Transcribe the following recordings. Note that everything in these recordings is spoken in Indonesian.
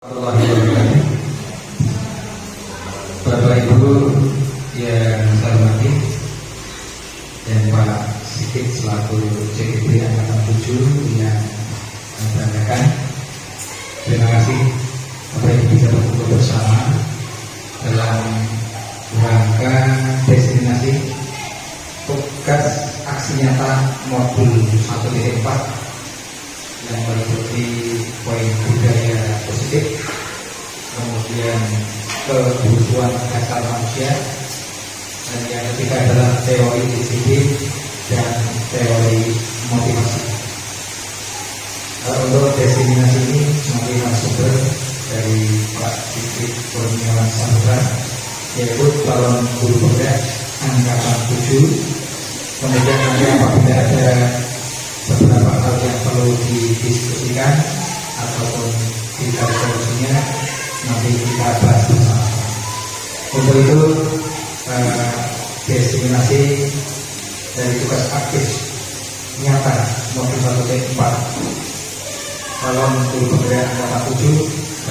Warahmatullahi wabarakatuh. Bapak Ibu yang saya hormati dan Pak Sigit selaku CGP Angkatan 7 yang banggakan. Terima kasih Bapak Ibu bisa berkumpul bersama dalam rangka destinasi tugas aksi nyata modul 1.4 yang meliputi poin budaya positif, kemudian kebutuhan dasar manusia, dan yang ketiga adalah teori disiplin dan teori motivasi. Untuk destinasi ini semakin sumber dari Pak Sigit Kurniawan Saputra, yaitu calon guru penggerak Angkatan 7. Kemudian nanti apabila ada beberapa hal yang perlu didiskusikan ataupun dicari solusinya, nanti kita bahas bersama. Untuk itu destinasi dari tugas aktif nyata modul 1.4 calon guru penggerak Angkatan 7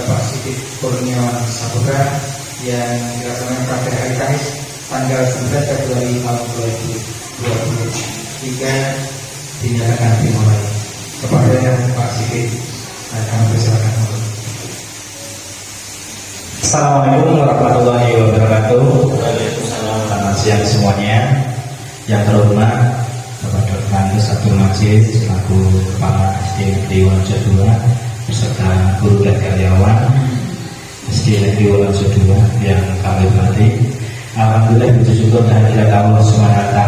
Bapak Sigit Kurniawan Saputra yang dilaksanakan pada hari Kamis tanggal 19 Februari tahun 2023 dinyatakan dimulai. Kepada Pak Sigit, kami persilakan. Assalamualaikum warahmatullahi wabarakatuh. Selamat siang semuanya. Yang terhormat Bapak Dr. Andes Abdul Majid selaku Kepala SD Negeri Wonorejo 2 beserta guru dan karyawan SD Negeri Wonorejo 2 yang kami hormati. Alhamdulillah puji syukur kehadirat Allah SWT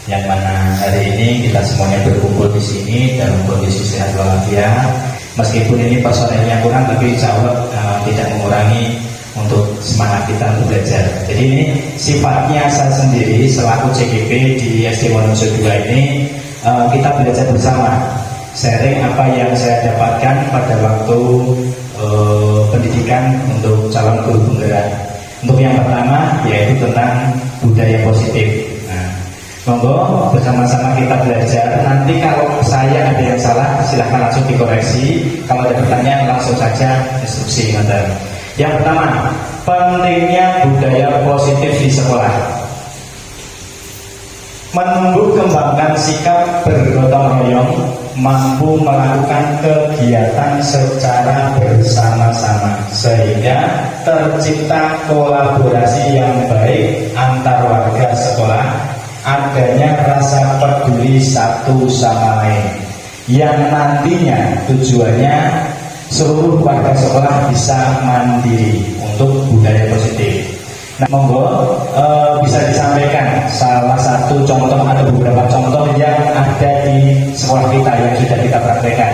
yang mana hari ini kita semuanya berkumpul di sini dalam kondisi sehat walafiat. Meskipun ini personelnya kurang, tapi insya Allah tidak mengurangi untuk semangat kita untuk belajar. Jadi ini sifatnya saya sendiri selaku CGP di SD Wonorejo 2 ini kita belajar bersama, sharing apa yang saya dapatkan pada waktu pendidikan untuk calon guru penggerak. Untuk yang pertama yaitu tentang budaya positif. Monggo bersama-sama kita belajar. Nanti kalau saya ada yang salah silahkan langsung dikoreksi. Kalau ada pertanyaan langsung saja instruksi. Yang pertama, pentingnya budaya positif di sekolah. Menumbuh kembangkan sikap bergotong royong, mampu melakukan kegiatan secara bersama-sama sehingga tercipta kolaborasi yang baik antar warga sekolah, adanya rasa peduli satu sama lain yang nantinya tujuannya seluruh warga sekolah bisa mandiri untuk budaya positif. Nah, monggo bisa disampaikan salah satu contoh atau beberapa contoh yang ada di sekolah kita yang sudah kita praktekkan.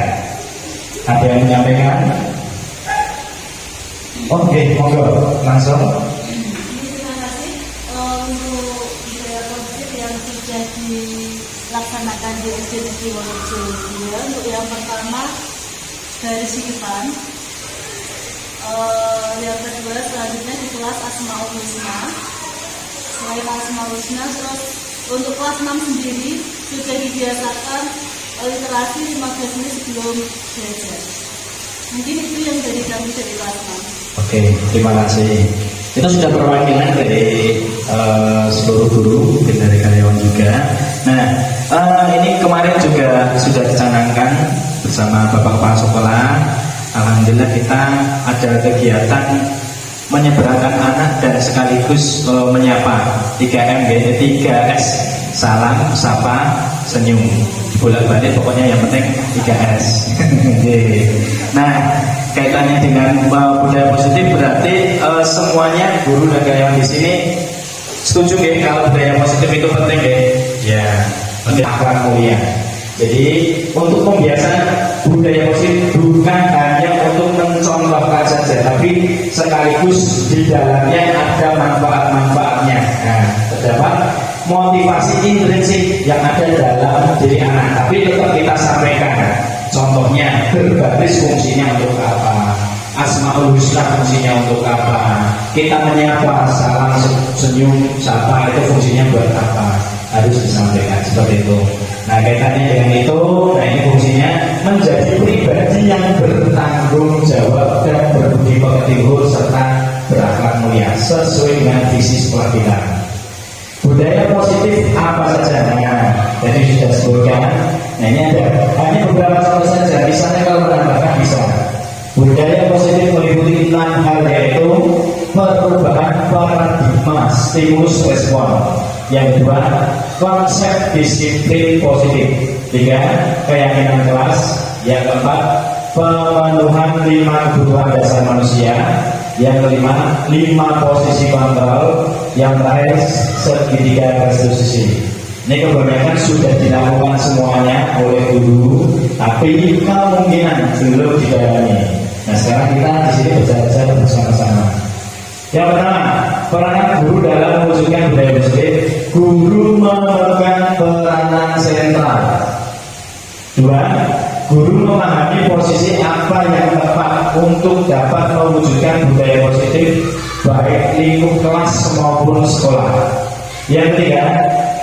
Ada yang menyampaikan? Oke, monggo langsung. Dilaksanakan di SD Negeri Wonorejo 2. Untuk yang pertama dari Sikipan, yang kedua selanjutnya di kelas Asmaul Husna. Selain Asmaul Husna, terus untuk kelas 6 sendiri sudah dibiasakan literasi 15 menit sebelum belajar. Mungkin itu yang dari kami dari kelas 6. Oke, terima kasih. Itu sudah perwakilan dari seluruh guru, mungkin dari karyawan juga. Nah, ini kemarin juga sudah dicanangkan bersama Bapak Kepala Sekolah. Alhamdulillah kita ada kegiatan menyeberangkan anak dan sekaligus menyapa 3M, 3S, salam, sapa, senyum, bolak-balik pokoknya yang penting 3S. Nah, kaitannya dengan budaya positif berarti semuanya guru dan karyawan di sini setuju nggih kalau budaya positif itu penting nggih? Ya, penting akhlak mulia. Jadi untuk pembiasaan budaya positif bukan hanya untuk mencontohkan saja, tapi sekaligus di dalamnya ada manfaat-manfaatnya. Nah, terdapat motivasi intrinsik yang ada dalam diri anak, tapi tetap kita sampaikan. Contohnya berbaris fungsinya untuk apa? Asmaul Husna fungsinya untuk apa? Kita menyapa, salam, senyum, sapa itu fungsinya buat apa? Nah, harus disampaikan seperti itu. Nah, kaitannya dengan itu, nah ini fungsinya menjadi pribadi yang bertanggung jawab dan berbudi pekerti luhur serta berakhlak mulia sesuai dengan visi sekolah kita. Budaya positif apa saja? Nah, jadi sudah sebutkan. Nah, ini ada hanya beberapa contoh saja. Misalnya kalau menambahkan bisa. Budaya positif meliputi 6 hal, yaitu perubahan paradigma stimulus respon. Yang kedua, konsep disiplin positif. 3, keyakinan kelas. Yang keempat, pemenuhan 5 kebutuhan dasar manusia. Yang kelima, 5 posisi kontrol. Yang terakhir, segitiga restitusi. Ini kebanyakan sudah dilakukan semuanya oleh guru, tapi kemungkinan belum didalami. Nah, sekarang kita di sini belajar bersama-sama. Yang pertama, peranan guru dalam mewujudkan budaya positif. Guru memegang peranan sentral. 2, guru memahami posisi apa yang tepat untuk dapat mewujudkan budaya positif baik lingkup kelas maupun sekolah. Yang ketiga,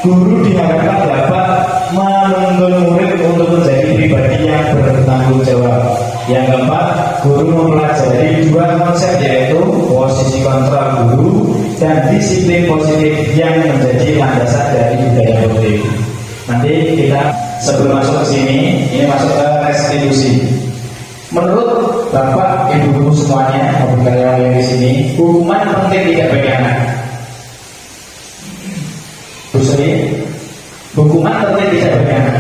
guru diharapkan dapat menuntun murid untuk menjadi pribadi yang bertanggung jawab. Yang keempat, guru mempelajari 2 konsep, yaitu posisi kontrol guru dan disiplin positif yang menjadi landasan dari budaya positif. Nanti kita sebelum masuk ke sini, ini masuk ke restitusi. Menurut Bapak, Ibu guru semuanya, maupun karyawan yang di sini, hukuman penting tidak bagi anak. Bu Sri, hukuman penting tidak bagi anak.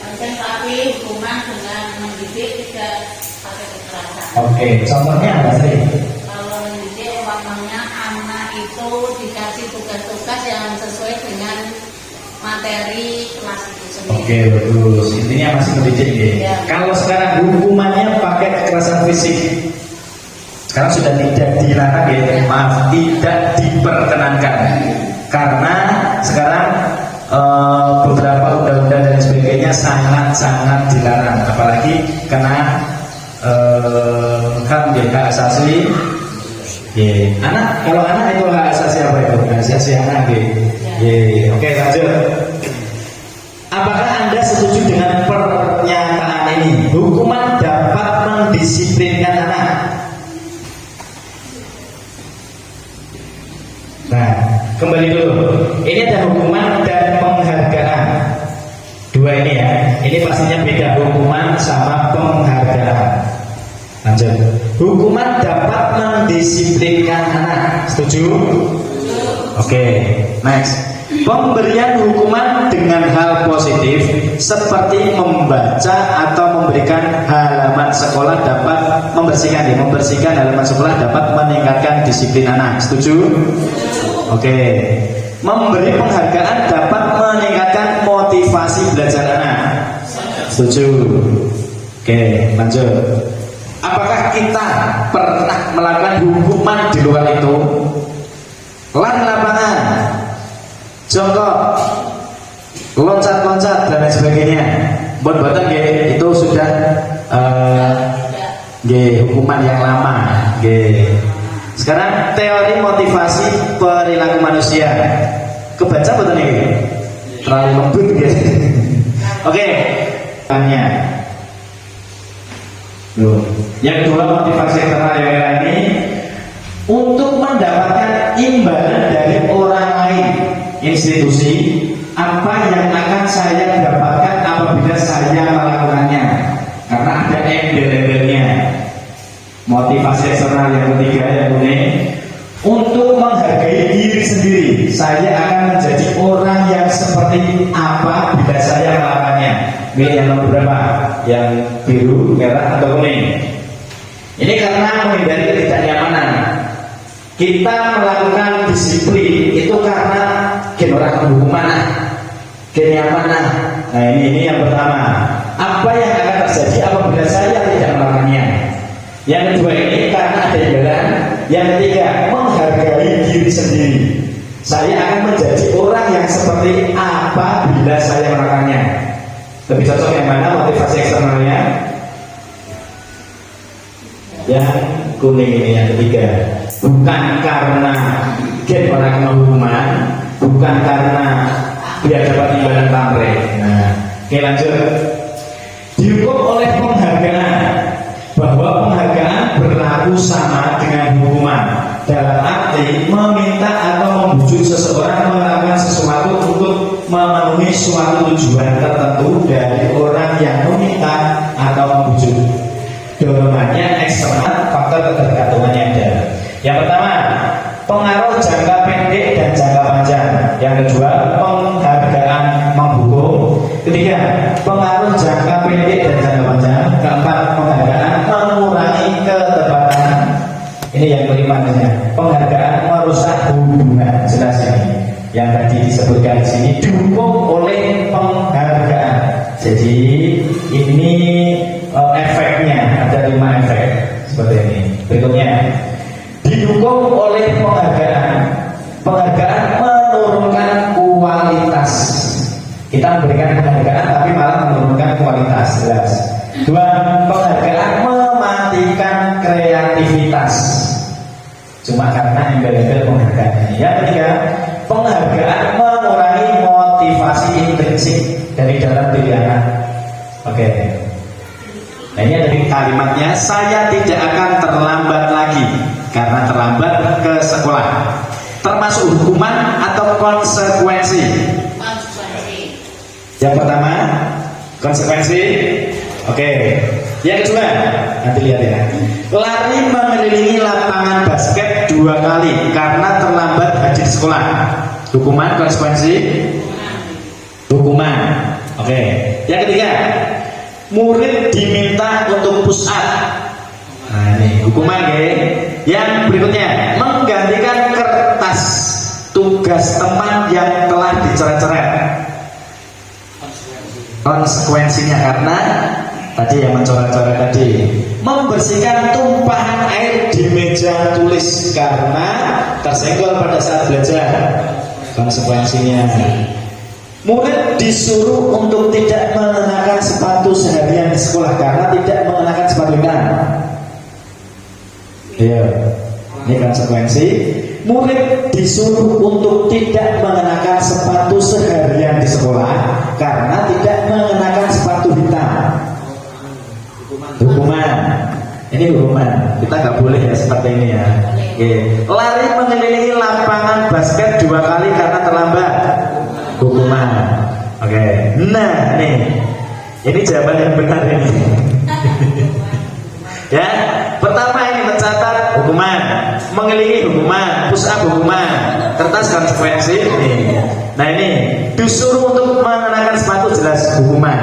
Penting, tapi hukuman dengan mendidik tidak pakai kekerasan. Oke, contohnya apa Sri? Kalau mendidik, umpamanya anak itu dikasih tugas-tugas yang sesuai dengan materi kelas itu sendiri. Oke, bagus. Intinya masih mendidik ya. Kalau sekarang hukumannya pakai kekerasan fisik, sekarang sudah tidak dilarang ya, maaf, tidak diperkenankan. Karena sekarang beberapa undang-undang dan sebagainya sangat-sangat dilarang, apalagi kena hak asasi. Anak, kalau anak itu hak asasi apa itu? Hak asasi anak. Oke, lanjut. Apakah Anda setuju dengan pernyataan ini? Hukuman dapat mendisiplinkan anak. Nah, kembali dulu. Ini ada hukuman dan penghargaan. 2 ini ya. Ini pastinya beda, hukuman sama penghargaan. Lanjut. Hukuman dapat mendisiplinkan anak. Setuju? Oke, next. Pemberian hukuman dengan hal positif seperti membaca atau memberikan halaman sekolah dapat membersihkan halaman sekolah dapat meningkatkan disiplin anak. Setuju? Oke. Memberi penghargaan dapat meningkatkan motivasi belajar anak. Setuju? Oke, lanjut. Apakah kita pernah melakukan hukuman di luar itu? Lari lapangan, jongkok, loncat-loncat dan lain sebagainya. Buat-buatan itu sudah hukuman yang lama. Sekarang teori motivasi perilaku manusia. Kebaca betul nih? Terlalu lembut Oke, tanya. Yang kedua, motivasi eksternal yang ini untuk mendapatkan imbalan dari orang lain, institusi, apa yang akan saya dapatkan apabila saya melakukannya, karena ada embel-embelnya. Motivasi eksternal yang ketiga, yang unik, untuk menghargai diri sendiri. Saya akan menjadi orang yang seperti apa bila saya melakukannya. Pilih yang nomor berapa? Yang biru, merah, atau kuning? Ini karena menghindari ketidaknyamanan. Kita melakukan disiplin itu karena orang hukuman, kenyamanan. Nah ini yang pertama. Apa yang akan terjadi apabila saya tidak melakukannya? Yang kedua ini karena ada imbalan. Yang ketiga, menghargai diri sendiri. Saya akan menjadi orang yang seperti apa bila saya melakukannya. Lebih cocok yang mana motivasi eksternalnya? Yang kuning ini, yang ketiga. Bukan karena orang hukuman, bukan karena biar dapat imbalan pamrih. Nah, oke lanjut. Dihukum oleh penghargaan, bahwa penghargaan berlaku sama dengan hukuman, dalam arti meminta atau membujuk seseorang melakukan sesuatu untuk memenuhi suatu tujuan tertentu dari orang yang meminta atau membujuk. Dorongannya eksternal, faktor ketergantungannya ada. Yang pertama, pengaruh jangka pendek dan jangka panjang. Yang kedua, penghargaan menghukum. Ketiga, pengaruh jangka pendek dan jangka panjang. Keempat, penghargaan mengurangi ketepatan. Ini yang kelima, penghargaan merusak hubungan. Jelas ini. Yang tadi disebutkan di sini didukung oleh penghargaan. Jadi ini efeknya ada 5 efek seperti ini. Berikutnya, didukung oleh penghargaan. Penghargaan menurunkan kualitas. Kita memberikan penghargaan tapi malah menurunkan kualitas. Jelas. 2, penghargaan mematikan kreativitas. Cuma karena embel-embel penghargaan. Yang ketiga, penghargaan mengurangi motivasi intrinsik dari dalam diri anak. Oke. Nah, ini dari kalimatnya, saya tidak akan terlambat lagi karena terlambat ke sekolah. Termasuk hukuman atau konsekuensi. Yang pertama, konsekuensi. Oke. Yang kedua, nanti lihat ya. Lari mengelilingi lapangan basket 2 kali karena terlambat hadir sekolah. Hukuman, konsekuensi. Hukuman. Oke. Yang ketiga, murid diminta untuk push up. Nah ini hukuman ya. Yang berikutnya, menggantikan kertas tugas teman yang telah dicoret-coret. Konsekuensinya karena tadi yang mencoret-coret tadi, membersihkan tumpahan air di meja tulis karena tersenggol pada saat belajar. Konsekuensinya, murid disuruh untuk tidak mengenakan sepatu seharian di sekolah karena tidak mengenakan sepatu hitam. Iya, ini konsekuensi. Murid disuruh untuk tidak mengenakan sepatu seharian di sekolah karena tidak mengenakan sepatu hitam. Hukuman. Ini hukuman. Kita nggak boleh ya seperti ini ya. Oke. Lari mengelilingi lapangan basket 2 kali karena terlambat. Hukuman. Oke. Nah, nih. Ini jawaban yang benar ini. Ya. Pertama ini mencatat hukuman, mengelilingi hukuman, push up hukuman, kertas konsekuensi. Nih. Nah ini disuruh untuk mengenakan sepatu jelas hukuman.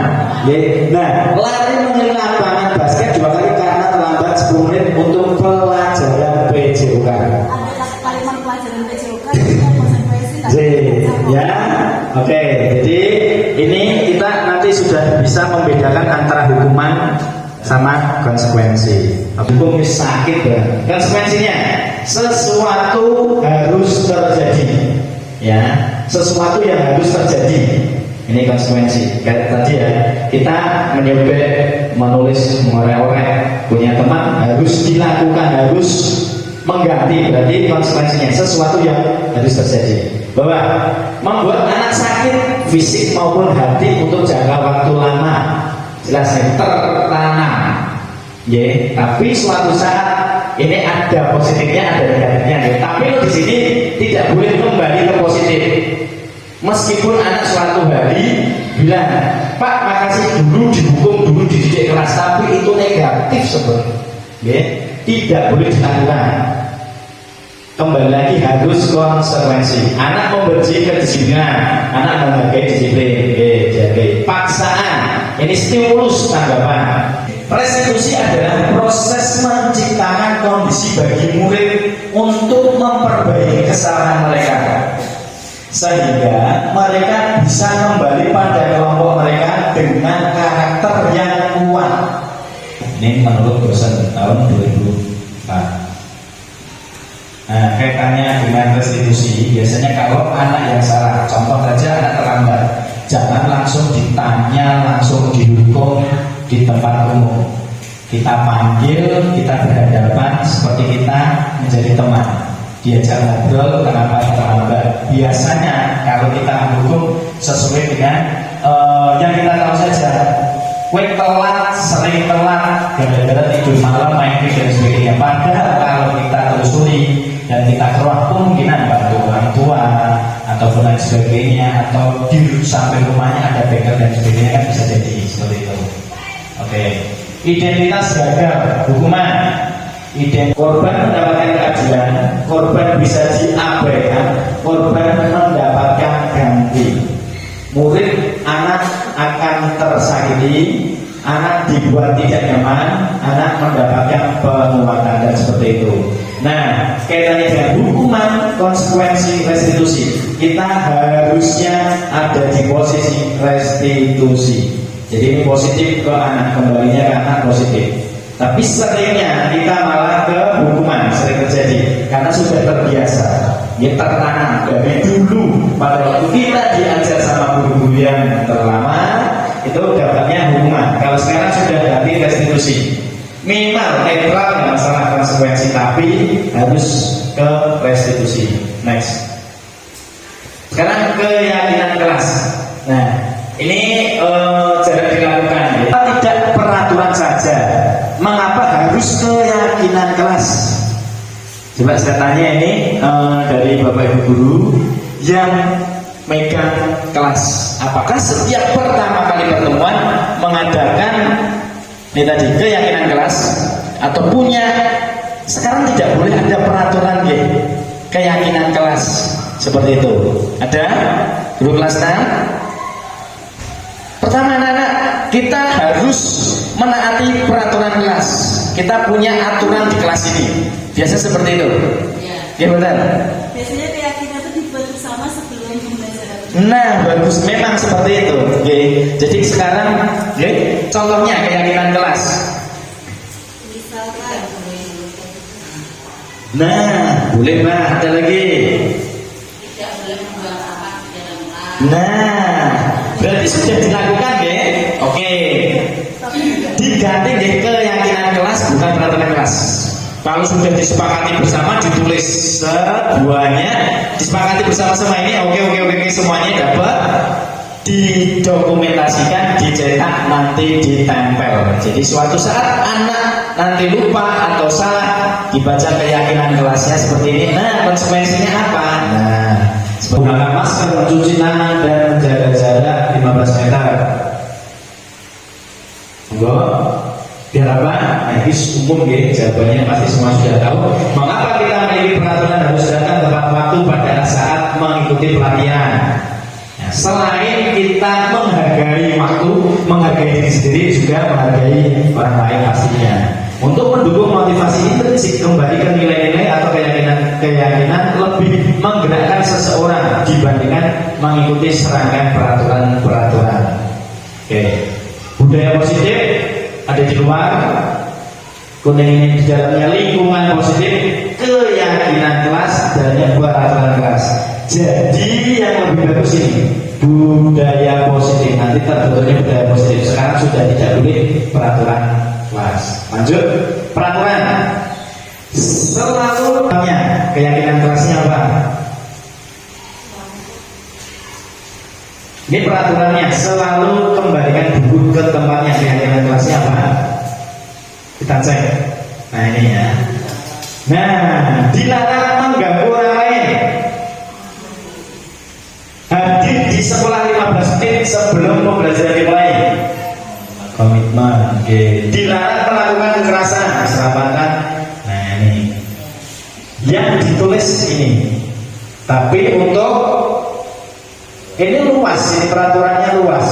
Nah, lari mengelilingi lapangan basket 2 kali karena terlambat 10 menit untuk pelajaran PJOK. Ada kalimat pelajaran PJOK dan konsekuensi. Ya, oke. Jadi ini kita nanti sudah bisa membedakan antara hukuman sama konsekuensi. Hukum sakit ya. Konsekuensinya sesuatu harus terjadi. Ya, sesuatu yang harus terjadi. Ini konsekuensi. Kayak tadi ya, kita menyobek, menulis, mengorek-orek, punya teman harus dilakukan, harus mengganti. Berarti konsekuensinya sesuatu yang harus terjadi. Bahwa membuat anak sakit fisik maupun hati untuk jangka waktu lama. Jelas tertanam, ya. Tapi suatu saat ini ada positifnya, ada negatifnya, ya. Tapi di sini tidak boleh kembali ke positif. Meskipun anak suatu hari bilang, Pak, makasih dulu dihukum, dulu dididik keras, tapi itu negatif sebenarnya, ya. Tidak boleh dilakukan. Kembali lagi harus konsekuensi. Anak membenci kedisiplinan, anak menghargai disiplin, jadi paksaan. Ini stimulus tanggapan. Restitusi adalah proses menciptakan kondisi bagi murid untuk memperbaiki kesalahan mereka, sehingga mereka bisa kembali pada kelompok mereka dengan karakter yang kuat. Ini menurut dosen tahun 2004. Nah, kaitannya dengan restitusi, biasanya kalau anak yang salah, contoh saja anak terlambat, jangan langsung ditanya, langsung dihukum di tempat umum. Kita panggil, kita berhadapan seperti kita menjadi teman. Diajak ngobrol kenapa terlambat. Biasanya kalau kita menghukum, sesuai dengan yang kita tahu saja. Kue telat, sering telat, gara-gara tidur malam, main game dan sebagainya. Padahal kalau kita telusuri dan kita keluar kemungkinan bantu orang tua ataupun lain sebagainya, atau di samping rumahnya ada bengkel dan sebagainya, kan bisa jadi seperti itu. Oke. Identitas gagal, hukuman. Korban mendapatkan keadilan, korban bisa diabaikan, korban mendapatkan ganti. Murid, anak akan tersakiti, anak dibuat tidak nyaman, anak mendapatkan penguatan, dan seperti itu. Nah, kaitannya dengan hukuman, konsekuensi, restitusi, kita harusnya ada di posisi restitusi. Jadi ini positif ke anak, kembalinya ke anak positif. Tapi seringnya kita malah ke hukuman, sering terjadi karena sudah terbiasa. Ya tertanam dari dulu, pada waktu kita diajar sama guru-guru yang terlama, itu dapatnya hukuman. Kalau sekarang sudah ganti restitusi, minimal netral nggak masalah konsekuensi, tapi harus ke restitusi. Next. Sekarang keyakinan kelas. Nah, ini jarang dilakukan. Tidak peraturan saja. Mengapa harus keyakinan kelas? Coba saya tanya ini dari Bapak Ibu guru yang megang kelas, apakah setiap pertama kali pertemuan mengadakan ini tadi keyakinan kelas, atau punya sekarang tidak boleh ada peraturan ya, keyakinan kelas seperti itu? Ada guru kelas 6? Pertama anak-anak, kita harus menaati peraturan kelas. Kita punya aturan di kelas ini. Biasa seperti itu. Ya benar. Biasanya keyakinan itu dibuat bersama sebelum pembelajaran. Nah, bagus. Memang seperti itu. Oke. Jadi sekarang, contohnya keyakinan kelas. Misalkan. Nah, boleh Mbak. Ada lagi. Tidak boleh membuang sampah di dalam kelas. Nah, berarti sudah dilakukan ya. Oke. Diganti deh keyakinan kelas, bukan peraturan kelas. Kalau sudah disepakati bersama, ditulis semuanya, disepakati bersama-sama ini, oke, semuanya dapat, didokumentasikan, dicetak, nanti ditempel. Jadi suatu saat anak nanti lupa atau salah, dibaca keyakinan kelasnya seperti ini. Nah, konsekuensinya apa? Nah, Menggunakan masker, mencuci tangan, dan menjaga jarak 15 meter. Biar apa? Nah, ini umum ya, jawabannya pasti semua sudah tahu. Mengapa kita memiliki peraturan harus datang tepat waktu pada saat mengikuti pelatihan? Nah, selain kita menghargai waktu, menghargai diri sendiri, juga menghargai orang lain pastinya. Untuk mendukung motivasi intrinsik, kembali ke nilai-nilai atau keyakinan lebih menggerakkan seseorang dibandingkan mengikuti serangkaian peraturan-peraturan. Oke. Budaya positif ada di luar, kuning ini di dalamnya lingkungan positif, keyakinan kelas, dan yang peraturan kelas. Jadi yang lebih bagus ini budaya positif. Nanti terbentuknya budaya positif. Sekarang sudah tidak boleh peraturan kelas. Lanjut, peraturan selalu keyakinan kelasnya apa? Ini peraturannya, selalu kembalikan buku ke tempatnya. Keyakinan kelasnya apa? Kita cek. Nah ini ya. Nah, dilarang mengganggu orang lain. Hadir di sekolah 15 menit sebelum pembelajaran dimulai. Komitmen. Oke. Dilarang melakukan kekerasan, serampangan. Nah ini. Yang ditulis ini. Tapi untuk ini luas, ini peraturannya luas.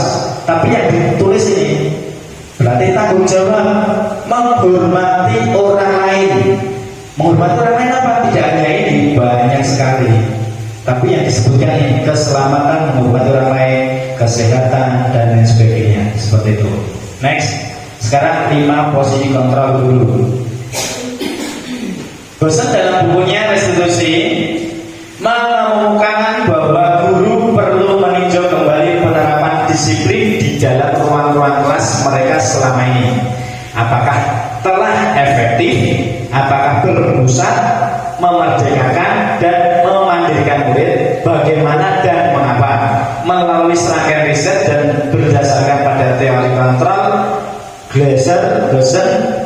Tapi yang ditulis ini berarti tanggung jawab menghormati orang lain. Menghormati orang lain apa? Tidak hanya ini, banyak sekali. Tapi yang disebutkan ini keselamatan, menghormati orang lain, kesehatan, dan lain sebagainya. Seperti itu. Next. Sekarang 5 posisi kontrol dulu. Dosen dalam bukunya Restitusi mengemukakan bahwa guru perlu meninjau kembali penerapan disiplin di dalam ruang-ruang kelas mereka selama ini. Apakah telah efektif, apakah berpusat, memerdekakan, dan memandirikan murid, bagaimana dan mengapa. melalui serangkaian riset dan berdasarkan pada teori kontrol, Glaser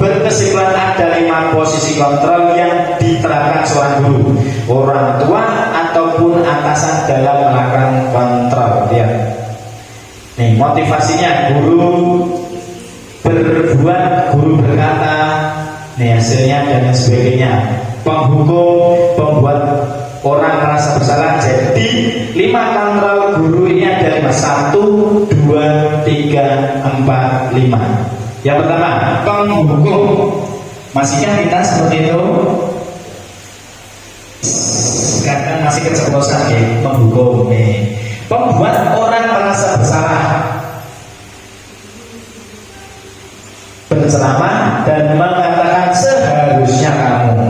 berkesimpulan ada 5 posisi kontrol yang diterapkan seorang guru, orang tua ataupun atasan dalam melakukan kontrol. Ya. Nih motivasinya guru berbuat, guru berkata, nih hasilnya dan lain sebagainya. Penghukum, pembuat orang merasa bersalah. Jadi 5 kontrol guru ini ada 5. 1, 2, 3, 4, 5. Yang pertama, penghukum. Masihkah kita seperti itu? Sekarang masih keceplosan ya, penghukum nih. Pembuat orang merasa bersalah, berceramah dan mengatakan seharusnya kamu.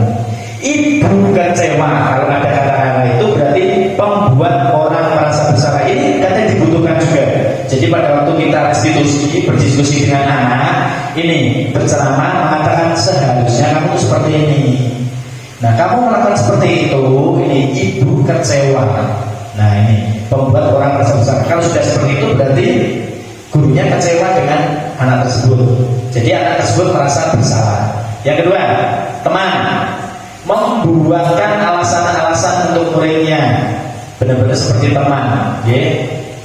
Ibu kecewa, kalau ada kata-kata itu berarti pembuat orang merasa bersalah. Ini katanya dibutuhkan juga. Jadi pada waktu kita restitusi, berdiskusi dengan anak, ini berceramah mengatakan seharusnya kamu seperti ini. Nah, kamu melakukan seperti itu, ini ibu kecewa. Nah, ini pembuat orang merasa bersalah. Kalau sudah seperti itu berarti gurunya kecewa dengan anak tersebut. Jadi anak tersebut merasa bersalah. Yang kedua, teman membuatkan alasan-alasan untuk muridnya. Benar-benar seperti teman, ya.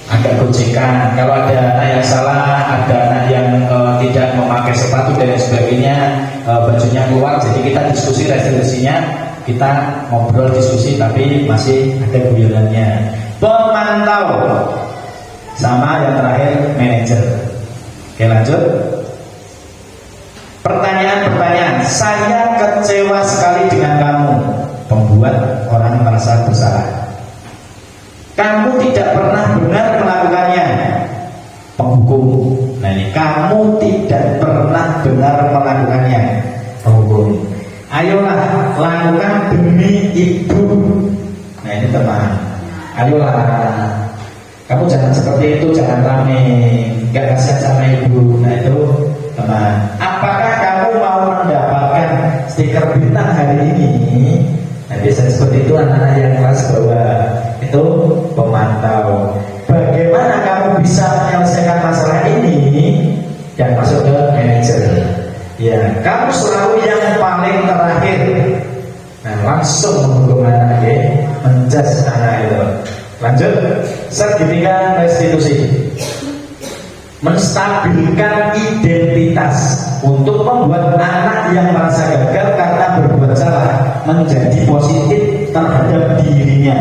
Agak gojekan. Kalau ada anak yang salah, ada anak yang tidak memakai sepatu dan sebagainya, bajunya keluar. Jadi kita diskusi restitusinya, kita ngobrol diskusi, tapi masih ada guyonannya. Pemantau sama yang terakhir manajer. Oke, lanjut. Pertanyaan. Saya kecewa sekali dengan kamu. Pembuat orang merasa bersalah. Kamu tidak pernah benar melakukannya. Penghukum. Nah ini, kamu tidak pernah benar melakukannya. Penghukum. Ayolah lakukan demi ibu. Nah ini teman. Ayolah. Kamu jangan seperti itu, jangan rame, gak kasihan sama ibu. Nah itu teman. Apakah kamu mau mendapatkan stiker bintang hari ini? Nah biasanya seperti itu anak-anak yang kelas bawah. Itu pemantau. Bagaimana kamu bisa menyelesaikan masalah ini? Yang masuk ke manajer. Ya, kamu selalu yang paling terakhir. Nah, langsung menghukum anak ya, menjas anak itu. Lanjut, sertifikat restitusi. Menstabilkan identitas untuk membuat anak yang merasa gagal karena berbuat salah menjadi positif terhadap dirinya.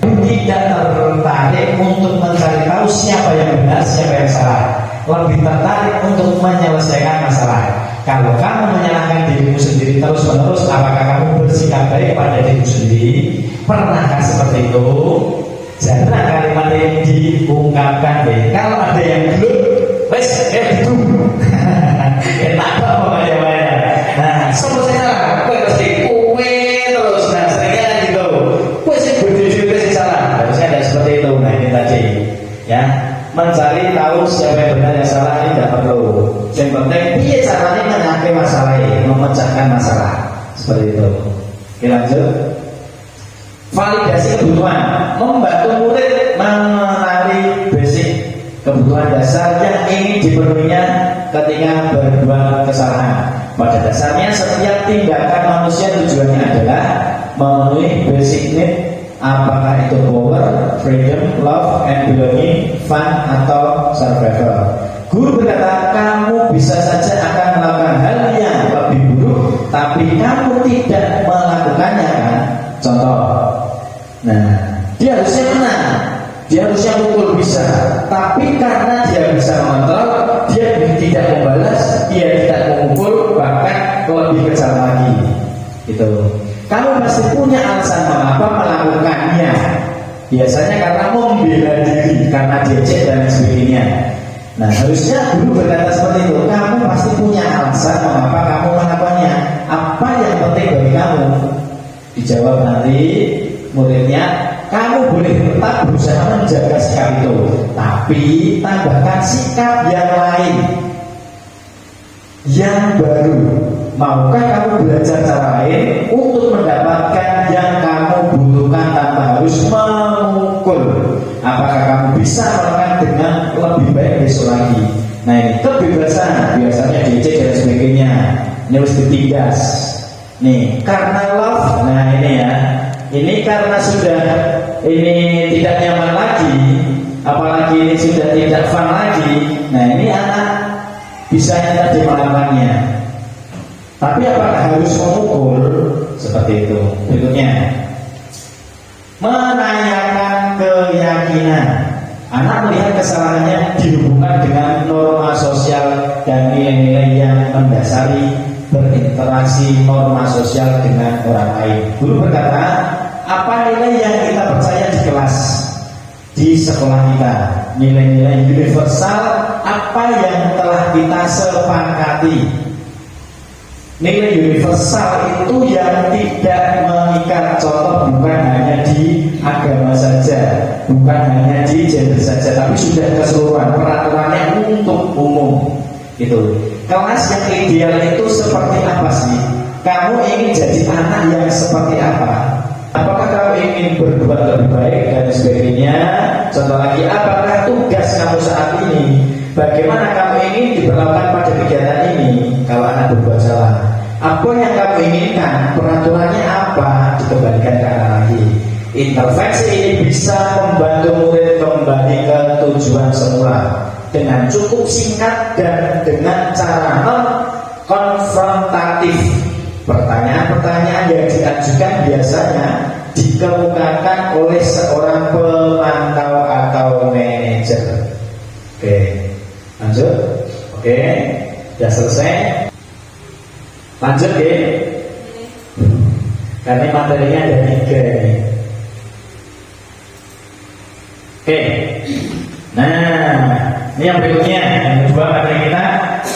Tidak tertarik untuk mencari tahu siapa yang benar, siapa yang salah. Lebih tertarik untuk menyelesaikan masalah. Kalau kamu menyalahkan dirimu sendiri terus-menerus, apakah kamu bersikap baik pada dirimu sendiri? Pernahkah seperti itu? Jarang kalimat yang diungkapkan deh. Kalau ada yang belum, wes, itu. Enak pokoknya. Nah, semua saya salah. Kue pasti kue terus. Nah, seringnya gitu. Kue sih berdiri sih salah. Harusnya ada seperti itu. Nah, ini tadi, ya. Mencari tahu siapa yang benar yang salah ini tidak perlu. Yang penting dia caranya menyelesaikan masalah ini, memecahkan masalah seperti itu. Oke, lanjut. Validasi kebutuhan, membantu murid mengenali basic kebutuhan dasar yang ingin dipenuhinya ketika berbuat kesalahan. Pada dasarnya setiap tindakan manusia tujuannya adalah memenuhi basic need. Apakah itu power, freedom, love, and belonging, fun, atau survival. Guru berkata, kamu bisa saja akan melakukan hal yang lebih buruk, tapi kamu tidak melakukannya kan? Contoh, nah, dia harusnya menang, dia harusnya mukul bisa, tapi karena dia bisa mengontrol, dia tidak membalas, dia tidak memukul, bahkan lebih kejam lagi. Gitu. Kamu pasti punya alasan mengapa melakukannya. Biasanya karena membela diri, karena diejek dan sebagainya. Nah, harusnya guru berkata seperti itu. Kamu pasti punya alasan mengapa kamu melakukannya. Apa yang penting bagi kamu? Dijawab nanti muridnya. Kamu boleh tetap berusaha menjaga sikap itu, tapi tambahkan sikap yang lain, yang baru. Maukah kamu belajar cara lain untuk mendapatkan yang kamu butuhkan tanpa harus memukul? apakah kamu bisa melakukan dengan lebih baik besok lagi. Nah ini kebebasan biasanya diejek dan sebagainya, ini harus ditindas nih karena love. Nah ini ya, ini karena sudah ini tidak nyaman lagi, apalagi ini sudah tidak fun lagi. Nah ini anak bisa tadi melawannya, tapi apakah harus memukul seperti itu. Berikutnya, menanyakan keyakinan. Anak melihat kesalahannya dihubungkan dengan norma sosial dan nilai-nilai yang mendasari berinteraksi norma sosial dengan orang lain. Guru berkata, apa nilai yang kita percaya di kelas, di sekolah kita, nilai-nilai universal apa yang telah kita sepakati. Nilai universal itu yang tidak mengikat, contoh bukan hanya di agama saja, bukan hanya di gender saja, tapi sudah keseluruhan, peraturannya untuk umum. Itu kelas yang ideal itu seperti apa sih? Kamu ingin jadi anak yang seperti apa? Apakah kamu ingin berbuat lebih baik dan sebagainya? Contoh lagi, apakah tugas kamu saat ini? Bagaimana kamu ingin diperlakukan pada kegiatan ini? Kalau anak berbuat salah, apa yang kamu inginkan? Peraturannya apa? Dikembalikan ke anak lagi. Intervensi ini bisa membantu murid kembali ke tujuan semula dengan cukup singkat dan dengan cara konfrontatif. Pertanyaan-pertanyaan yang diajukan biasanya dikemukakan oleh seorang pemantau atau manajer. Oke, lanjut. Oke, sudah selesai. Lanjut ya. Karena materinya ada 3 ini. Oke. Nah, ini yang berikutnya, yang kedua materi kita,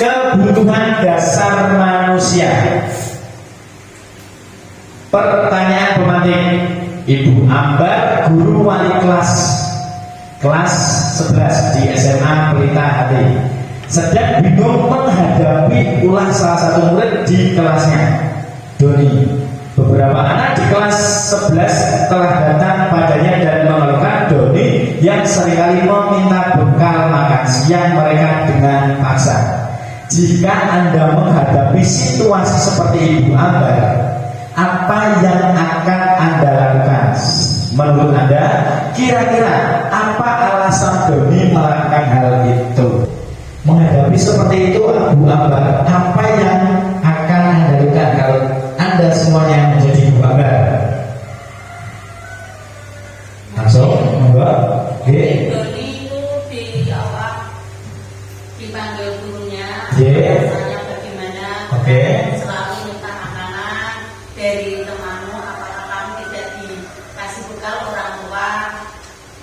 kebutuhan dasar manusia. Pertanyaan pemantik, Ibu Ambar, guru wali kelas 11 di SMA Pelita Hati, sedang bingung menghadapi ulah salah satu murid di kelasnya, Doni. Beberapa anak di kelas 11 telah datang padanya dan mengeluhkan Doni yang seringkali meminta bekal makan siang mereka dengan paksa. Jika Anda menghadapi situasi seperti Ibu Ambar, apa yang akan Anda lakukan? Menurut Anda, kira-kira apa alasan Doni melakukan hal itu? Menghadapi seperti itu, Bu Ambar, apa yang akan Anda lakukan kalau Anda semuanya menjadi Bu Ambar? Langsung, monggo. Oke. Doni itu dipanggil gurunya, Ye. rasanya bagaimana, Oke. selalu minta makanan dari temanmu, apakah kamu tidak dikasih bekal orang tua.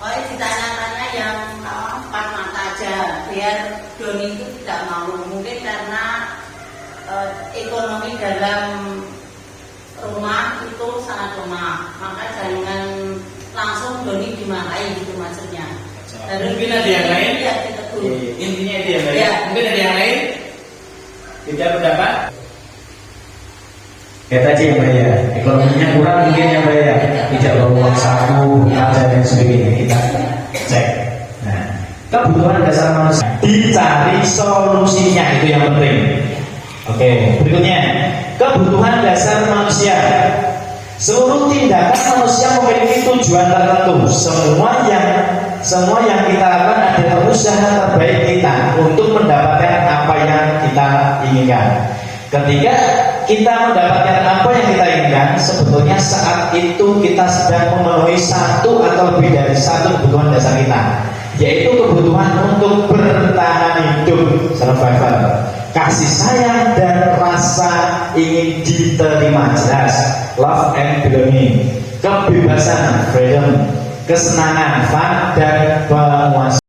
Oh, ditanya-tanya yang empat mata aja, biar Doni itu tidak mau. Mungkin karena ekonomi dalam rumah itu sangat lemah, maka jangan langsung Doni dimarahi gitu maksudnya. Dan Mungkin ada yang lain? Ya, ditegur. Intinya itu yang lain. Ya. Mungkin ada yang lain? Tidak pendapat? Kayak tadi yang bayar, ekonominya kurang mungkin yang bayar, tidak bawa uang saku, dan sebagainya. Kita cek. Nah, kebutuhan dasar manusia dicari solusinya, itu yang penting. Oke, berikutnya kebutuhan dasar manusia. Seluruh tindakan manusia memiliki tujuan tertentu. Semua yang kita lakukan adalah usaha terbaik kita untuk mendapatkan apa yang kita inginkan. Ketika kita mendapatkan apa yang kita inginkan, sebetulnya saat itu kita sedang memenuhi satu atau lebih dari satu kebutuhan dasar kita, yaitu kebutuhan untuk bertahan hidup, survival, kasih sayang dan rasa ingin diterima, jelas, love and belonging, kebebasan, freedom, kesenangan, fun, dan penguasaan.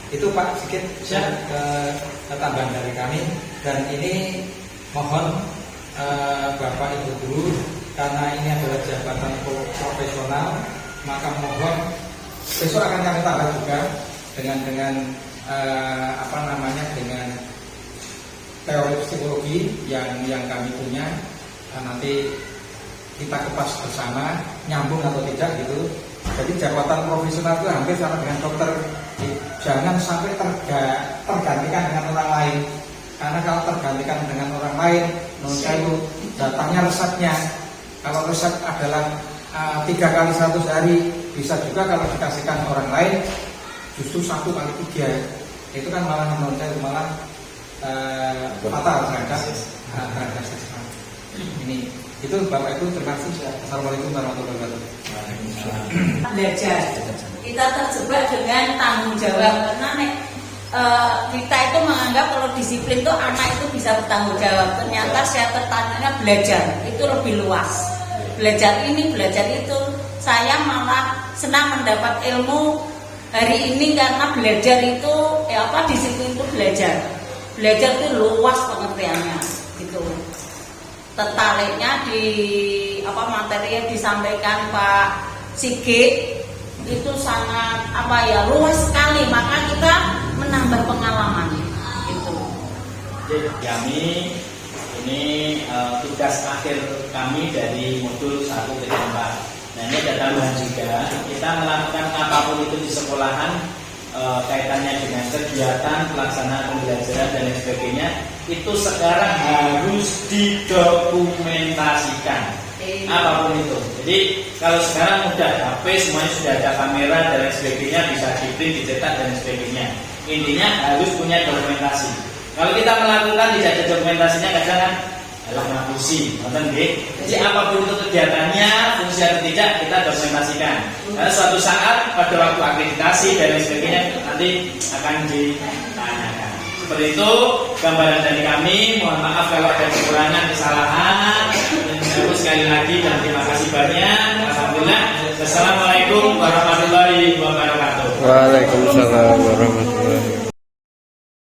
Itu Pak sedikit tambahan dari kami. Dan ini mohon Bapak Ibu guru, karena ini adalah jabatan profesional, maka mohon besok akan kami tambah juga dengan dengan teori psikologi yang kami punya. Nanti kita kupas bersama nyambung atau tidak gitu. Jadi jabatan profesional itu hampir sama dengan dokter. Jangan sampai tergantikan dengan orang lain. Karena kalau tergantikan dengan orang lain, menurut saya itu datangnya resepnya. Kalau resep adalah 3 kali 100 hari, bisa juga kalau dikasihkan orang lain justru 1 kali 3. Itu kan malah menurut saya malah fatal terhadap siswa. Ini itu Bapak Ibu, terima kasih. Assalamualaikum warahmatullahi wabarakatuh. Belajar kita terjebak dengan tanggung jawab, karena kita itu menganggap kalau disiplin itu anak itu bisa bertanggung jawab. Ternyata saya tertanamnya belajar itu lebih luas. Belajar ini, belajar itu. Saya malah senang mendapat ilmu hari ini karena belajar itu disiplin itu belajar. Belajar itu luas pengertiannya gitu. Tertariknya di materi yang disampaikan Pak Sigit itu sangat luas sekali, maka kita menambah pengalaman gitu. Kami ini tugas akhir kami dari modul 1-4. Nah, ini ada tambahan juga, kita melakukan apapun itu di sekolahan kaitannya dengan kegiatan pelaksanaan pembelajaran dan lain sebagainya, itu sekarang harus didokumentasikan apapun itu. Jadi kalau sekarang udah HP semuanya sudah ada kamera dan lain sebagainya, bisa di-print, dicetak dan sebagainya. Intinya harus punya dokumentasi. Kalau kita melakukan tidak ada dokumentasinya, kadang kan ngapusi, jadi apapun itu kegiatannya, fungsi atau tidak, kita dokumentasikan. Karena suatu saat pada waktu akreditasi dan lain sebagainya nanti akan ditanyakan. Seperti itu gambaran dari kami. Mohon maaf kalau ada kekurangan, kesalahan. Dan sekali lagi dan terima kasih banyak. Alhamdulillah. Assalamualaikum warahmatullahi wabarakatuh. Waalaikumsalam warahmatullahi wabarakatuh.